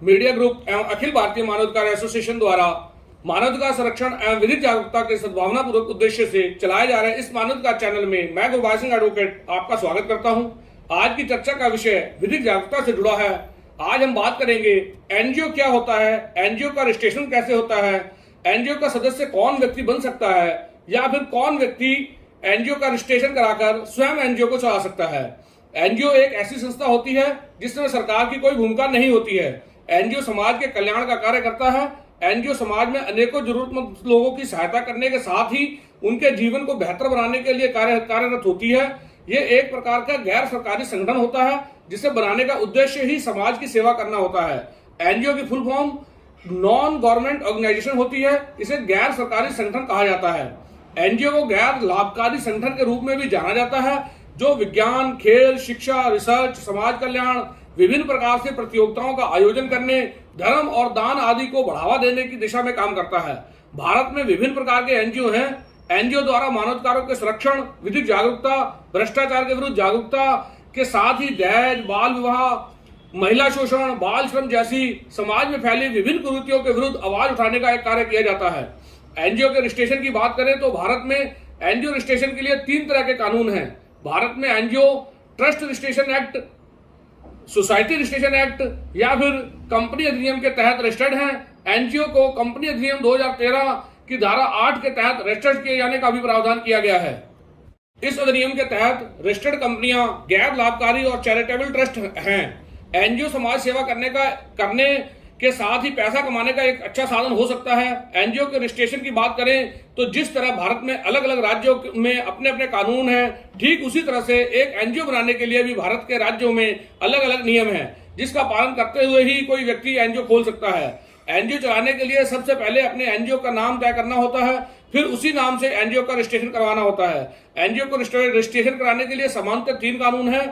Media group एवं अखिल भारतीय मानवाधिकार association द्वारा मानवाधिकार संरक्षण एवं विधिक जागरूकता के सद्भावना पूर्वक उद्देश्य से चलाए जा रहे इस मानवाधिकार चैनल में मैं गुरबाज सिंह एडवोकेट आपका स्वागत करता हूं। आज की चर्चा का विषय विधिक जागरूकता से जुड़ा है। आज हम बात करेंगे एनजीओ क्या होता है, एनजीओ का रजिस्ट्रेशन कैसे होता है, एनजीओ का सदस्य कौन व्यक्ति बन सकता है या फिर कौन व्यक्ति एनजीओ का रजिस्ट्रेशन कराकर स्वयं एनजीओ को चला सकता है। एनजीओ एक ऐसी संस्था होती है जिसमें सरकार की कोई भूमिका नहीं होती है। एनजीओ समाज के कल्याण का कार्य करता है। एनजीओ समाज में अनेकों जरूरतमंद लोगों की सहायता करने के साथ ही उनके जीवन को बेहतर बनाने के लिए कार्यरत होती है। ये एक प्रकार का गैर सरकारी संगठन होता है जिसे बनाने का उद्देश्य ही समाज की सेवा करना होता है। एनजीओ की full form non government organisation होती है। इसे गैर सरकारी संगठन कहा जाता है। एनजीओ को गैर लाभकारी संगठन के रूप में भी जाना जाता है, जो विज्ञान, खेल, शिक्षा, रिसर्च, समाज कल्याण, विभिन्न प्रकार से प्रतियोगिताओं का आयोजन करने, धर्म और दान आदि को बढ़ावा देने की दिशा में काम करता है। भारत में विभिन्न प्रकार के एनजीओ हैं। एनजीओ द्वारा मानवाधिकारों के संरक्षण, विधिक जागरूकता, भ्रष्टाचार के विरुद्ध जागरूकता के साथ ही दहेज, बाल विवाह, महिला शोषण, बाल श्रम जैसी समाज में फैली विभिन्न कुरीतियों के विरुद्ध आवाज उठाने का एक कार्य किया जाता है। एनजीओ के रजिस्ट्रेशन की बात करें तो भारत में एनजीओ रजिस्ट्रेशन के लिए 3 तरह के कानून हैं। भारत में NGO trust registration act, society registration act या फिर कंपनी अधिनियम के तहत रजिस्टर्ड हैं। एनजीओ को कंपनी अधिनियम 2013 की धारा 8 के तहत रजिस्टर्ड किए जाने का भी प्रावधान किया गया है। इस अधिनियम के तहत रजिस्टर्ड कंपनियां गैर लाभकारी और चैरिटेबल ट्रस्ट हैं। एनजीओ समाज सेवा करने के साथ ही पैसा कमाने का एक अच्छा साधन हो सकता है। एनजीओ के रजिस्ट्रेशन की बात करें तो जिस तरह भारत में अलग अलग राज्यों में अपने अपने कानून हैं, ठीक उसी तरह से एक एनजीओ बनाने के लिए भी भारत के राज्यों में अलग अलग नियम हैं, जिसका पालन करते हुए ही कोई व्यक्ति एनजीओ खोल सकता है। एनजीओ चलाने के लिए सबसे पहले अपने एनजीओ का नाम तय करना होता है, फिर उसी नाम से एनजीओ का रजिस्ट्रेशन करवाना होता है। एनजीओ को रजिस्ट्रेशन कराने के लिए सामान्यतः 3 कानून है।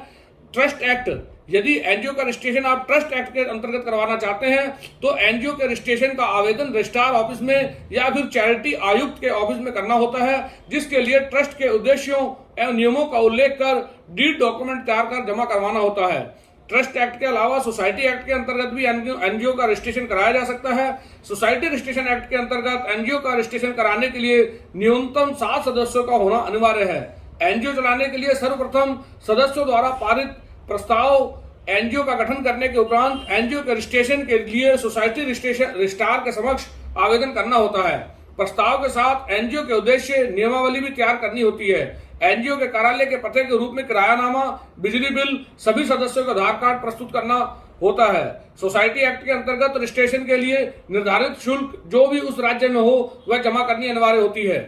ट्रस्ट एक्ट, यदि एनजीओ का रजिस्ट्रेशन आप ट्रस्ट एक्ट के अंतर्गत करवाना चाहते हैं तो एनजीओ के रजिस्ट्रेशन का आवेदन रजिस्ट्रार ऑफिस में या फिर चैरिटी आयुक्त के ऑफिस में करना होता है, जिसके लिए ट्रस्ट के उद्देश्यों एवं नियमों का उल्लेख कर डीड डॉक्यूमेंट तैयार कर जमा करवाना होता है। ट्रस्ट एक्ट के अलावा सोसाइटी एक्ट के अंतर्गत भी एनजीओ का रजिस्ट्रेशन कराया जा सकता है। सोसाइटी रजिस्ट्रेशन एक्ट के अंतर्गत एनजीओ का रजिस्ट्रेशन कराने के लिए न्यूनतम 7 सदस्यों का होना अनिवार्य है। एनजीओ चलाने के लिए सर्वप्रथम सदस्यों द्वारा पारित प्रस्ताव एनजीओ का गठन करने के उपरांत एनजीओ के रजिस्ट्रेशन के लिए सोसाइटी रजिस्ट्रार के समक्ष आवेदन करना होता है। प्रस्ताव के साथ एनजीओ के उद्देश्य नियमावली भी तैयार करनी होती है। एनजीओ के कार्यालय के पते के रूप में किरायानामा, बिजली बिल, सभी सदस्यों का आधार कार्ड प्रस्तुत करना होता है। सोसाइटी एक्ट के अंतर्गत रजिस्ट्रेशन के लिए निर्धारित शुल्क जो भी उस राज्य में हो वह जमा करनी अनिवार्य होती है।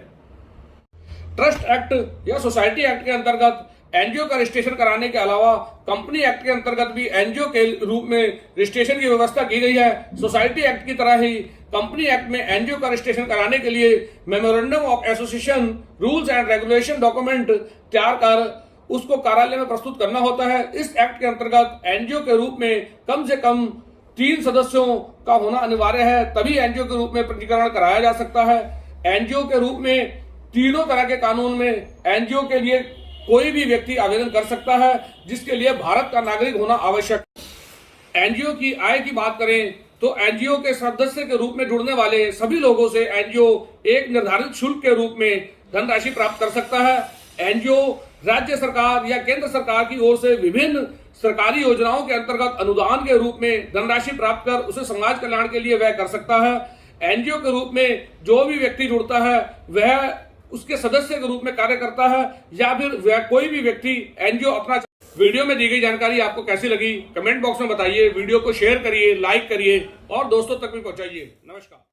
ट्रस्ट एक्ट या सोसाइटी एक्ट के अंतर्गत एनजीओ का रजिस्ट्रेशन कराने के अलावा कंपनी एक्ट के अंतर्गत भी एनजीओ के रूप में रजिस्ट्रेशन की व्यवस्था की गई है। सोसाइटी एक्ट की तरह ही कंपनी एक्ट में एनजीओ का रजिस्ट्रेशन कराने के लिए memorandum of association, rules and regulation document तैयार कर उसको कार्यालय में प्रस्तुत करना होता है। इस एक्ट के अंतर्गत एनजीओ के रूप में कम से कम 3 सदस्यों का होना अनिवार्य है, तभी एनजीओ के रूप में पंजीकरण कराया जा सकता है। एनजीओ के रूप में तीनों तरह के कानून में एनजीओ के लिए कोई भी व्यक्ति आवेदन कर सकता है, जिसके लिए भारत का नागरिक होना आवश्यक। एनजीओ की आय की बात करें तो एनजीओ के सदस्य के रूप में जुड़ने वाले सभी लोगों से एनजीओ एक निर्धारित शुल्क के रूप में धनराशि प्राप्त कर सकता है। एनजीओ राज्य सरकार या केंद्र सरकार की ओर से विभिन्न सरकारी योजनाओं के अंतर्गत अनुदान के रूप में धनराशि प्राप्त कर उसे समाज कल्याण के लिए व्यय कर सकता है। एनजीओ के रूप में जो भी व्यक्ति जुड़ता है वह उसके सदस्य के रूप में कार्य करता है या फिर कोई भी व्यक्ति एनजीओ अपना। वीडियो में दी गई जानकारी आपको कैसी लगी कमेंट बॉक्स में बताइए। वीडियो को शेयर करिए, लाइक करिए और दोस्तों तक भी पहुंचाइए। नमस्कार।